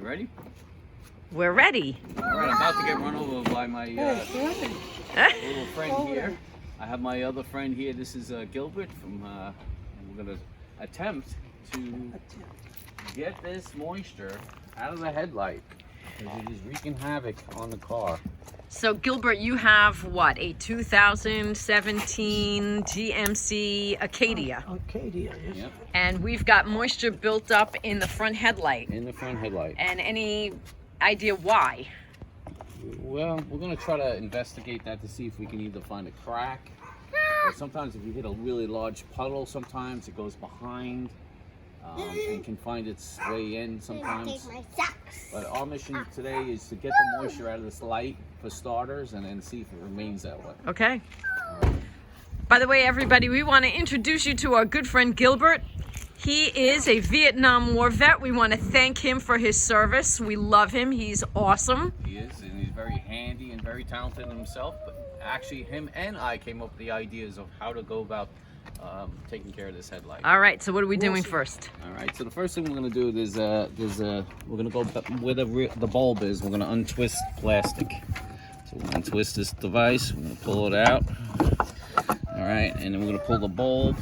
ready? We're ready. All right, I'm about to get run over by my little friend here. I have my other friend here. This is Gilbert from, and we're going to attempt to get this moisture out of the headlight because it is wreaking havoc on the car. So Gilbert, you have what, a 2017 GMC Acadia. Acadia, yes. Yep. And we've got moisture built up in the front headlight. In the front headlight. And any idea why? Well, we're going to try to investigate that to see if we can either find a crack. Or sometimes if you hit a really large puddle, sometimes it goes behind and can find its way in sometimes. But our mission today is to get the moisture out of this light for starters and then see if it remains that way. Okay. By the way, everybody, we want to introduce you to our good friend Gilbert. He is a Vietnam War vet. We want to thank him for his service. We love him. He's awesome. He is, and he's very handy and very talented himself. But actually, him and I came up with the ideas of how to go about taking care of this headlight. All right, so what are we doing first? All right, so the first thing we're going to do is we're going to go where the bulb is. We're going to untwist plastic. So we're going to untwist this device. We're going to pull it out. All right, and then we're going to pull the bulb.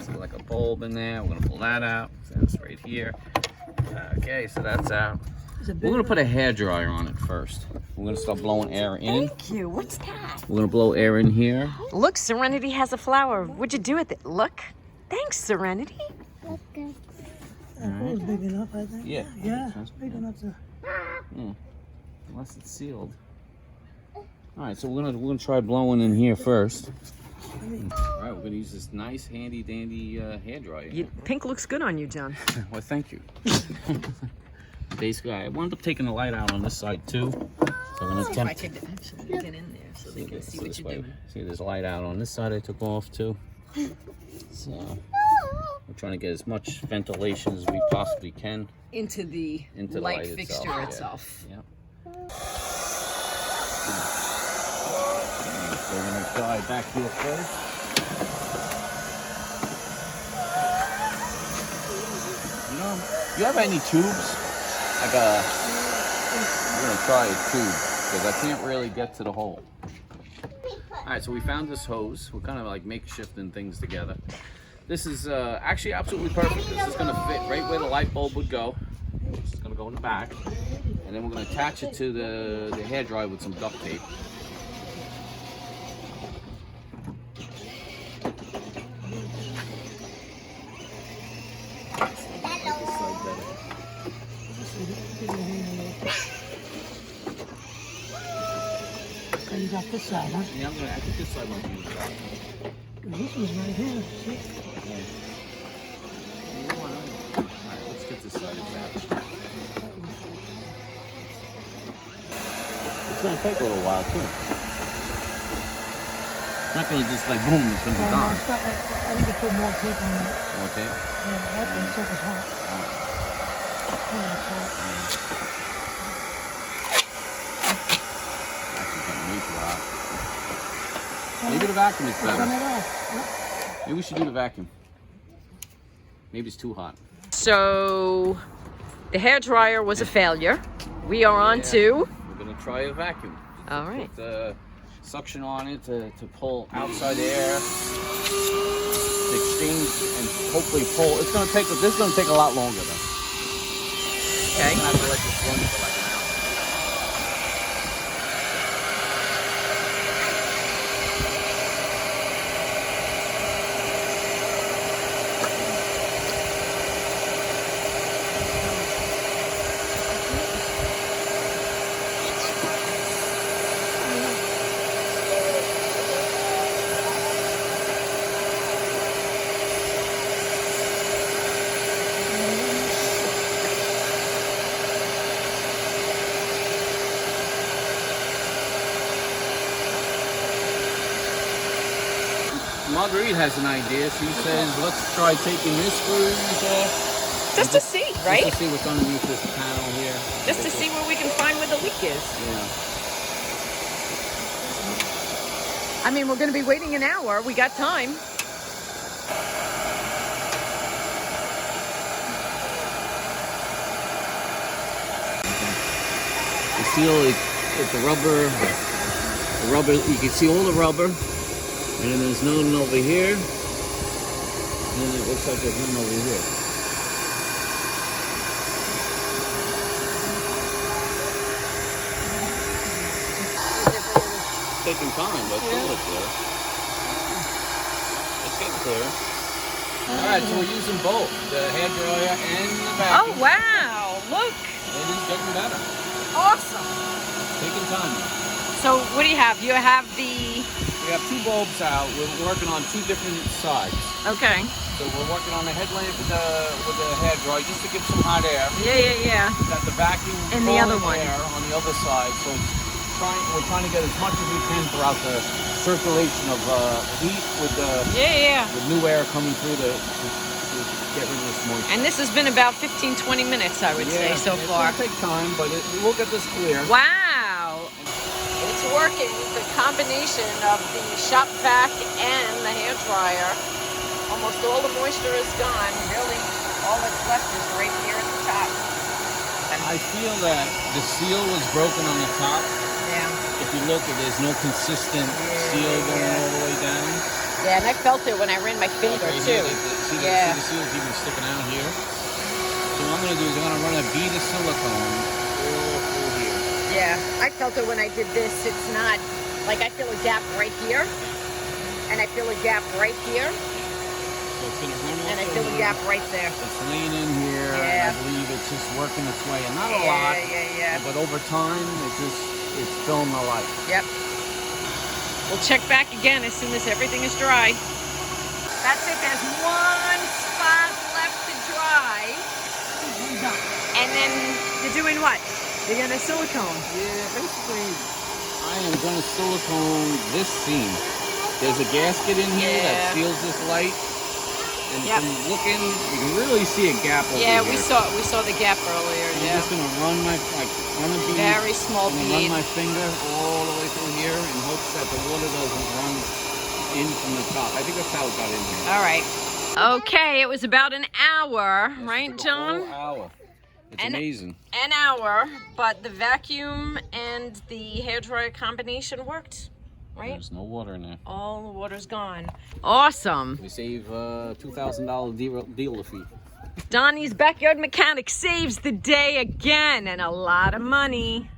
So like a bulb in there. We're going to pull that out. So that's right here. Okay, so that's out. We're going to put a hairdryer on it first. We're going to start blowing air in. Thank you. What's that? We're going to blow air in here. Look, Serenity has a flower. What'd you do with it? Look. Thanks, Serenity. That hole's big enough, I think. Yeah. Yeah, it's big enough to... Yeah. Unless it's sealed. All right, so we're gonna try blowing in here first. All right, we're gonna use this nice, handy dandy hairdryer. Pink looks good on you, John. Well, thank you. Basically, I wound up taking the light out on this side too. So I'm gonna attempt. I could actually get in there so they can see what you're doing. See, there's light out on this side. I took off too. So we're trying to get as much ventilation as we possibly can Into the light fixture itself. Yeah. So we're going to try back here first. You have any tubes? Like I'm going to try a tube because I can't really get to the hole. All right, so we found this hose. We're kind of like makeshifting things together. This is actually absolutely perfect. This is going to fit right where the light bulb would go. It's going to go in the back. And then we're going to attach it to the hairdryer with some duct tape. So you got this side, huh? Yeah, I think this side might be the side. This one's right here, see? Alright, let's get this side attached. It's going to take a little while too. It's not going to just like boom, it's going to be gone. I need to put more tape on that. More tape? Yeah, that stuff is hot. Yeah, it's hot. Actually, getting way too hot. Maybe the vacuum is Turn it better. off. Maybe we should do the vacuum. Maybe it's too hot. So the hairdryer was a failure. We are on to... We're going to try a vacuum. All right. Put the suction on it to pull outside air, to exchange and hopefully pull. This is going to take a lot longer though. Okay. I'm going to have to let this run for like an hour. Marguerite has an idea. She says, let's try taking this screws off. Just to see, right? Just to see what's underneath this panel here. Just to see where we can find where the leak is. Yeah. I mean, we're going to be waiting an hour. We got time. seal it with the rubber. The rubber, you can see all the rubber, and then there's none over here, and then it looks like there's none over here. It's taking time, but it's getting clear. It's getting clear. All right, so we're using both the hair dryer and the vacuum. Oh wow! Look. It is getting better. Awesome. Taking time. So what do you have? You have the. We have two bulbs out. We're working on two different sides. Okay. So we're working on the headlamp with the hair dryer just to give some hot air. Yeah. We got the vacuum And the other blowing one. air on the other side. So we're trying to get as much as we can throughout the circulation of heat with the new air coming through to get rid of this moisture. And this has been about 15-20 minutes, I would say, so far. It's going to take time, but we'll get this clear. Wow! It's working. The combination of the shop vac and the hair dryer. Almost all the moisture is gone. Really, all that's left is right here at the top. I feel that the seal was broken on the top. Yeah. If you look, there's no consistent seal going all the way down. Yeah, and I felt it when I ran my finger too. Here, see the seal's even sticking out here. So what I'm going to do is I'm going to run a bead of silicone all through here. Yeah, I felt it when I did this. It's not, like I feel a gap right here, and I feel a gap right here, So it's going to run and I off feel a here. gap right there. It's laying in here. Yeah. I believe it's just working its way. And not a lot, Yeah. but over time, it's filling the light. Yep. We'll check back again as soon as everything is dry. That's it. There's one spot left to dry. And then you're doing what? You're going to silicone. Yeah, basically, I am going to silicone this seam. There's a gasket in here that seals this light. And from looking, you can really see a gap over here. Yeah, we saw the gap earlier. I'm just gonna run a bead. Very small bead. Run my finger all the way through here in hopes that the water doesn't run in from the top. I think that's how it got in here. All right. Okay, it was about an hour, right, John? A whole hour. It's amazing. An hour, but the vacuum and the hairdryer combination worked, right? There's no water in there. All the water's gone. Awesome. We save $2,000 dealer fee. Donnie's Backyard Mechanic saves the day again, and a lot of money.